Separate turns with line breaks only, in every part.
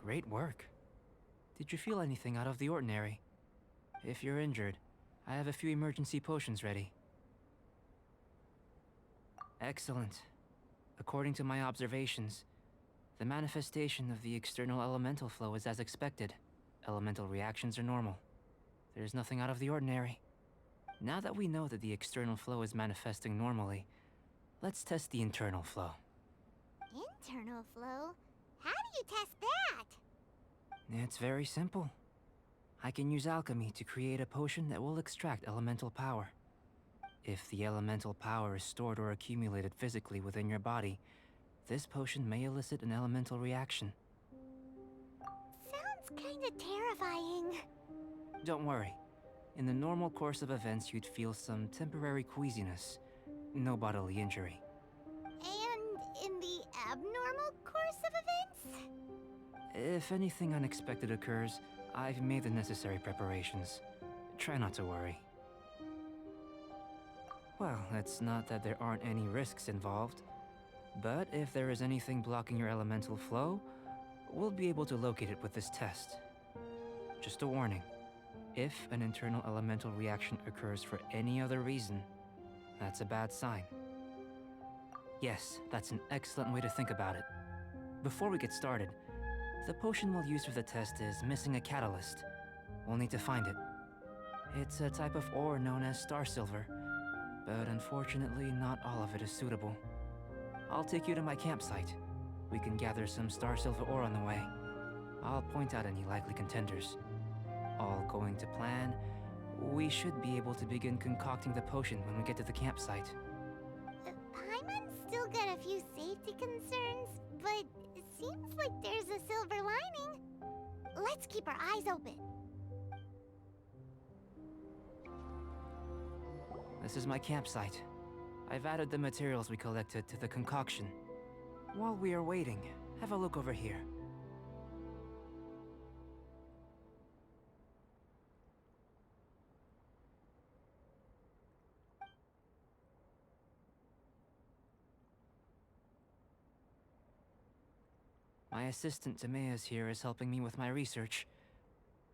Great work. Did you feel anything out of the ordinary? If you're injured, I have a few emergency potions ready. Excellent. According to my observations, the manifestation of the external elemental flow is as expected. Elemental reactions are normal. There's nothing out of the ordinary. Now that we know that the external flow is manifesting normally, let's test the internal flow.
Internal flow? How do you test that?
It's very simple. I can use alchemy to create a potion that will extract elemental power. If the elemental power is stored or accumulated physically within your body, this potion may elicit an elemental reaction.
Sounds kinda terrifying.
Don't worry. In the normal course of events, you'd feel some temporary queasiness. No bodily injury.
And in the abnormal course of events?
If anything unexpected occurs, I've made the necessary preparations. Try not to worry. Well, it's not that there aren't any risks involved. But if there is anything blocking your elemental flow, we'll be able to locate it with this test. Just a warning. If an internal elemental reaction occurs for any other reason, that's a bad sign. Yes, that's an excellent way to think about it. Before we get started, the potion we'll use for the test is missing a catalyst. We'll need to find it. It's a type of ore known as star silver, but unfortunately not all of it is suitable. I'll take you to my campsite. We can gather some star silver ore on the way. I'll point out any likely contenders. All going to plan, we should be able to begin concocting the potion when we get to the campsite.
Paimon's still got a few safety concerns, but it seems like there's a silver lining. Let's keep our eyes open.
This is my campsite. I've added the materials we collected to the concoction. While we are waiting, have a look over here. My assistant Timaeus here is helping me with my research.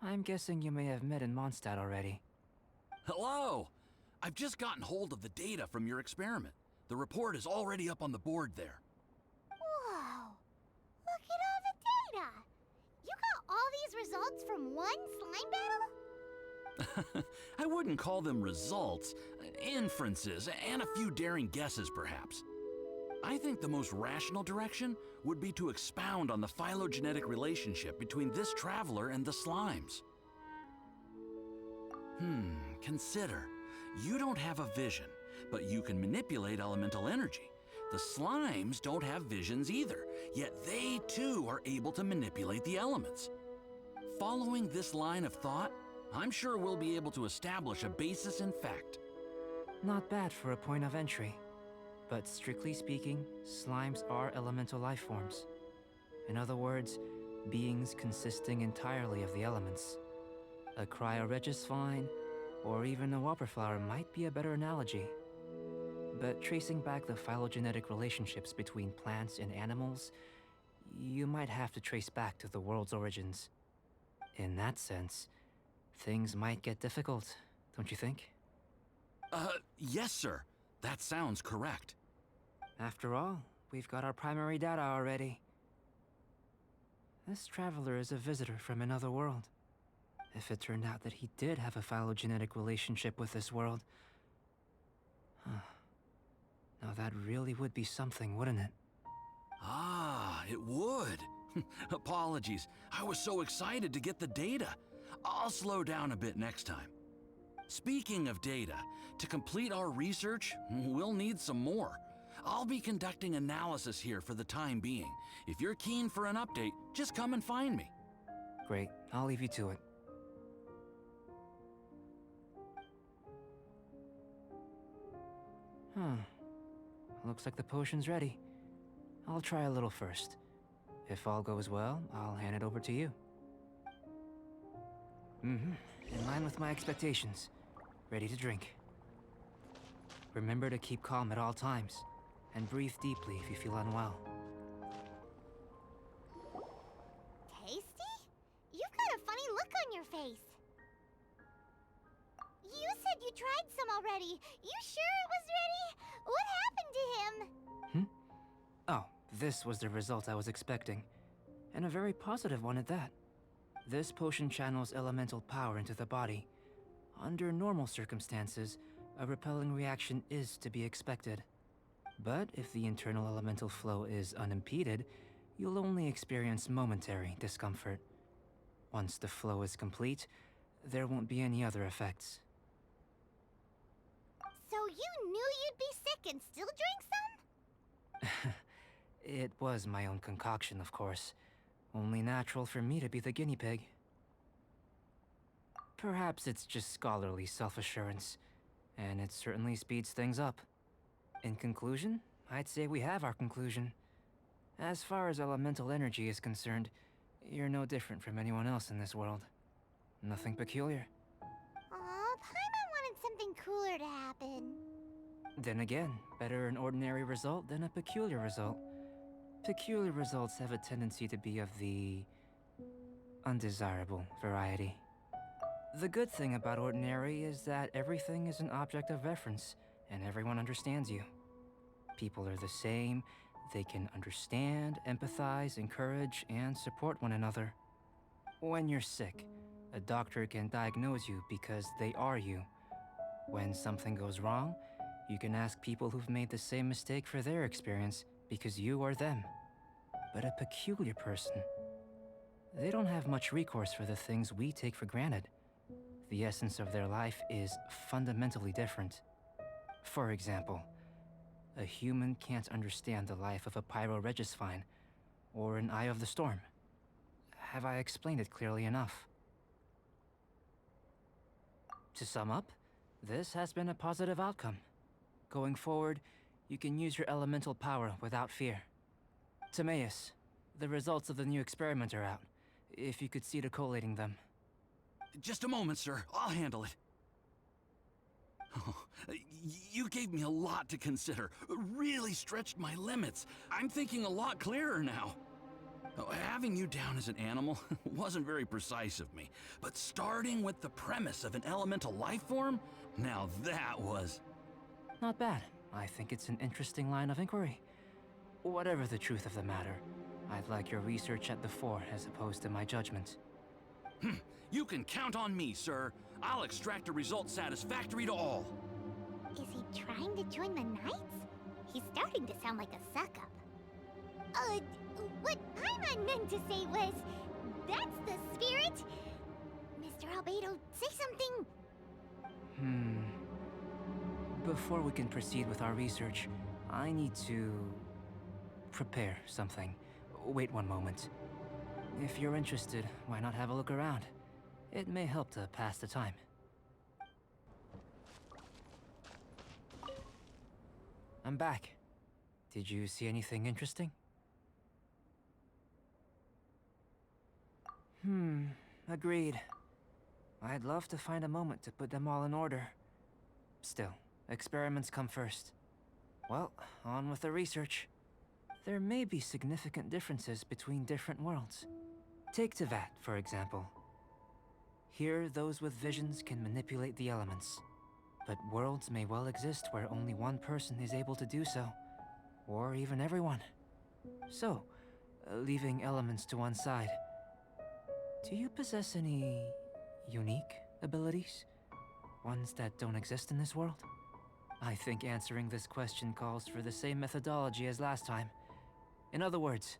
I'm guessing you may have met in Mondstadt already.
Hello! I've just gotten hold of the data from your experiment. The report is already up on the board there.
Whoa! Look at all the data! You got all these results from one slime battle?
I wouldn't call them results, inferences, and a few daring guesses perhaps. I think the most rational direction would be to expound on the phylogenetic relationship between this traveler and the slimes. Consider. You don't have a vision, but you can manipulate elemental energy. The slimes don't have visions either, yet they too are able to manipulate the elements. Following this line of thought, I'm sure we'll be able to establish a basis in fact.
Not bad for a point of entry. But strictly speaking, slimes are elemental life forms. In other words, beings consisting entirely of the elements. A cryoregis vine, or even a whopperflower might be a better analogy. But tracing back the phylogenetic relationships between plants and animals, you might have to trace back to the world's origins. In that sense, things might get difficult, don't you think?
Yes, sir. That sounds correct.
After all, we've got our primary data already. This traveler is a visitor from another world. If it turned out that he did have a phylogenetic relationship with this world... Now that really would be something, wouldn't it?
Ah, it would. Apologies. I was so excited to get the data. I'll slow down a bit next time. Speaking of data, to complete our research, we'll need some more. I'll be conducting analysis here for the time being. If you're keen for an update, just come and find me.
Great, I'll leave you to it. Looks like the potion's ready. I'll try a little first. If all goes well, I'll hand it over to you. In line with my expectations. Ready to drink. Remember to keep calm at all times, and breathe deeply if you feel unwell.
Tastes your face. You said you tried some already. You sure it was ready? What happened to him?
Oh, this was the result I was expecting. And a very positive one at that. This potion channels elemental power into the body. Under normal circumstances, a repelling reaction is to be expected. But if the internal elemental flow is unimpeded, you'll only experience momentary discomfort. Once the flow is complete, there won't be any other effects.
So you knew you'd be sick and still drank some?
It was my own concoction, of course. Only natural for me to be the guinea pig. Perhaps it's just scholarly self-assurance, and it certainly speeds things up. In conclusion, I'd say we have our conclusion. As far as elemental energy is concerned, you're no different from anyone else in this world. Nothing peculiar.
Aw, Paimon wanted something cooler to happen.
Then again, better an ordinary result than a peculiar result. Peculiar results have a tendency to be of the undesirable variety. The good thing about ordinary is that everything is an object of reference, and everyone understands you. People are the same, they can understand, empathize, encourage, and support one another. When you're sick, a doctor can diagnose you because they are you. When something goes wrong, you can ask people who've made the same mistake for their experience because you are them. But a peculiar person, they don't have much recourse for the things we take for granted. The essence of their life is fundamentally different. For example, a human can't understand the life of a pyroregisvine or an eye of the storm. Have I explained it clearly enough? To sum up, this has been a positive outcome. Going forward, you can use your elemental power without fear. Timaeus, the results of the new experiment are out. If you could see to collating them.
Just a moment, sir. I'll handle it. Oh, you gave me a lot to consider. Really stretched my limits. I'm thinking a lot clearer now. Having you down as an animal wasn't very precise of me, but starting with the premise of an elemental life form, now that was...
Not bad. I think it's an interesting line of inquiry. Whatever the truth of the matter, I'd like your research at the fore as opposed to my judgment.
You can count on me, sir. I'll extract a result satisfactory to all.
Is he trying to join the Knights? He's starting to sound like a suck-up. What Paimon meant to say was, that's the spirit. Mr. Albedo, say something.
Before we can proceed with our research, I need to prepare something. Wait one moment. If you're interested, why not have a look around? It may help to pass the time. I'm back. Did you see anything interesting? Agreed. I'd love to find a moment to put them all in order. Still, experiments come first. Well, on with the research. There may be significant differences between different worlds. Take Tevat, for example. Here, those with visions can manipulate the elements. But worlds may well exist where only one person is able to do so. Or even everyone. So, leaving elements to one side, do you possess any unique abilities? Ones that don't exist in this world? I think answering this question calls for the same methodology as last time. In other words,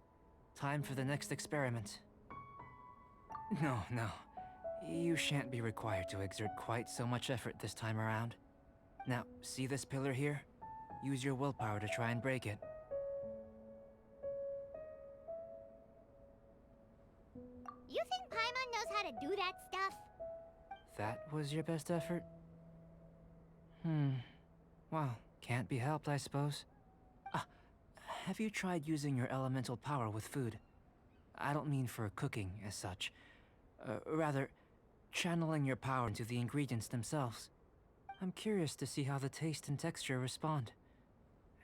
time for the next experiment. No. You shan't be required to exert quite so much effort this time around. Now, see this pillar here? Use your willpower to try and break it.
You think Paimon knows how to do that stuff?
That was your best effort? Well, can't be helped, I suppose. Have you tried using your elemental power with food? I don't mean for cooking as such. Rather, channeling your power into the ingredients themselves. I'm curious to see how the taste and texture respond.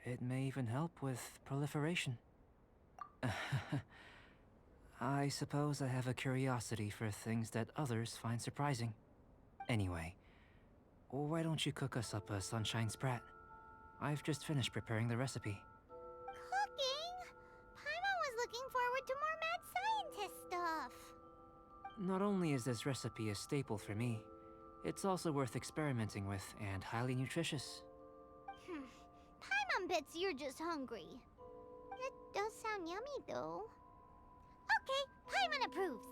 It may even help with proliferation. I suppose I have a curiosity for things that others find surprising. Anyway, why don't you cook us up a sunshine sprat? I've just finished preparing the recipe.
Cooking? Paimon was looking forward to more mad scientist stuff.
Not only is this recipe a staple for me, it's also worth experimenting with and highly nutritious.
Paimon bets you're just hungry. It does sound yummy, though. Okay, Paimon approves.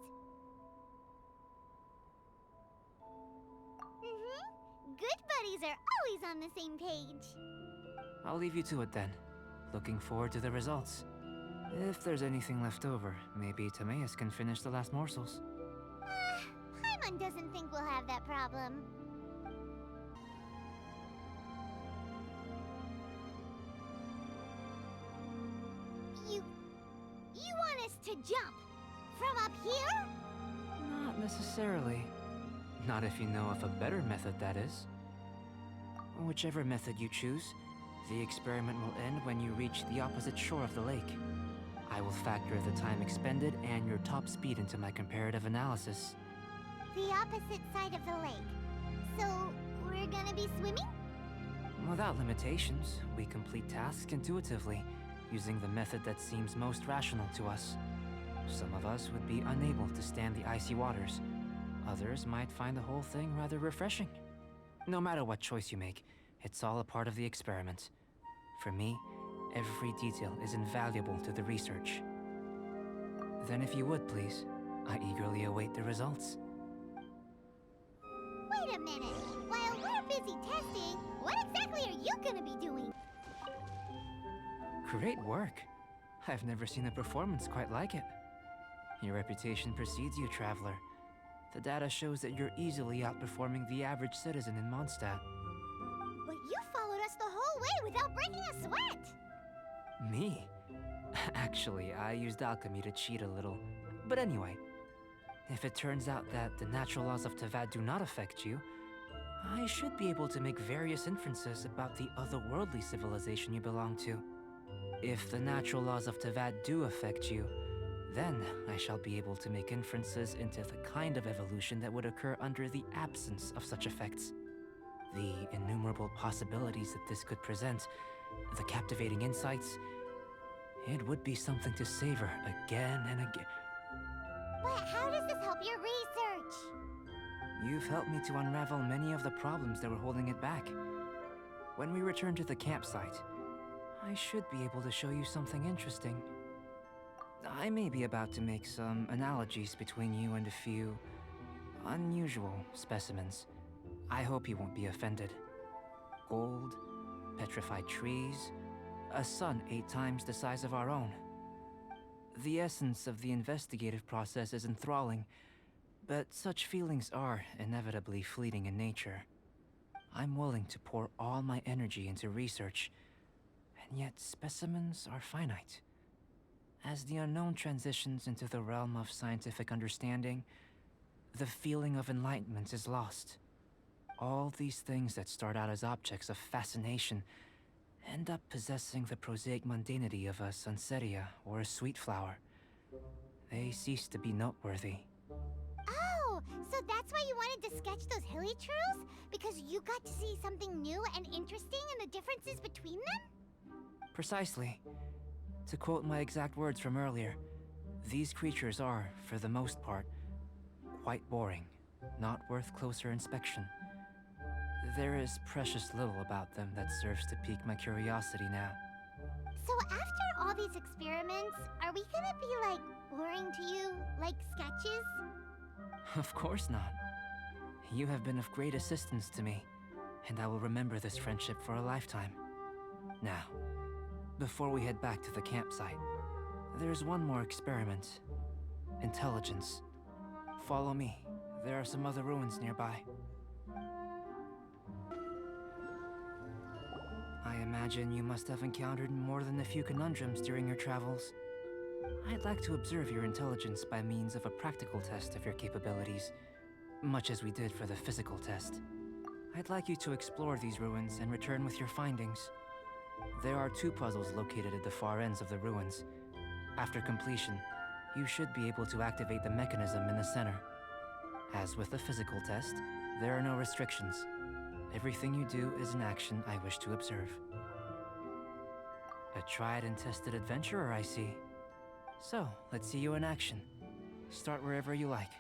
Good buddies are always on the same page.
I'll leave you to it then. Looking forward to the results. If there's anything left over, maybe Timaeus can finish the last morsels.
Paimon doesn't think we'll have that problem. You want us to jump? From up here?
Not necessarily. Not if you know of a better method, that is. Whichever method you choose, the experiment will end when you reach the opposite shore of the lake. I will factor the time expended and your top speed into my comparative analysis.
The opposite side of the lake. So, we're gonna be swimming?
Without limitations, we complete tasks intuitively, using the method that seems most rational to us. Some of us would be unable to stand the icy waters. Others might find the whole thing rather refreshing. No matter what choice you make, it's all a part of the experiment. For me, every detail is invaluable to the research. Then if you would, please, I eagerly await the results.
Wait a minute. While we're busy testing, what exactly are you gonna be doing?
Great work. I've never seen a performance quite like it. Your reputation precedes you, traveler. The data shows that you're easily outperforming the average citizen in Mondstadt.
But you followed us the whole way without breaking a sweat!
Me? Actually, I used alchemy to cheat a little. But anyway, if it turns out that the natural laws of Tavad do not affect you, I should be able to make various inferences about the otherworldly civilization you belong to. If the natural laws of Tavad do affect you, then I shall be able to make inferences into the kind of evolution that would occur under the absence of such effects. The innumerable possibilities that this could present, the captivating insights, it would be something to savor again and again.
But how does this help your research?
You've helped me to unravel many of the problems that were holding it back. When we return to the campsite, I should be able to show you something interesting. I may be about to make some analogies between you and a few unusual specimens. I hope you won't be offended. Gold, petrified trees, a sun 8 times the size of our own. The essence of the investigative process is enthralling, but such feelings are inevitably fleeting in nature. I'm willing to pour all my energy into research, and yet specimens are finite. As the unknown transitions into the realm of scientific understanding, the feeling of enlightenment is lost. All these things that start out as objects of fascination end up possessing the prosaic mundanity of a sunsetia or a sweet flower. They cease to be noteworthy.
Oh, so that's why you wanted to sketch those hilly churls? Because you got to see something new and interesting in the differences between them?
Precisely. To quote my exact words from earlier, these creatures are, for the most part, quite boring, not worth closer inspection. There is precious little about them that serves to pique my curiosity now.
So after all these experiments, are we gonna be, like, boring to you? Like sketches?
Of course not. You have been of great assistance to me, and I will remember this friendship for a lifetime. Now, before we head back to the campsite, there's one more experiment. Intelligence. Follow me. There are some other ruins nearby. I imagine you must have encountered more than a few conundrums during your travels. I'd like to observe your intelligence by means of a practical test of your capabilities, much as we did for the physical test. I'd like you to explore these ruins and return with your findings. There are 2 puzzles located at the far ends of the ruins. After completion, you should be able to activate the mechanism in the center. As with the physical test, there are no restrictions. Everything you do is an action I wish to observe. A tried and tested adventurer, I see. So, let's see you in action. Start wherever you like.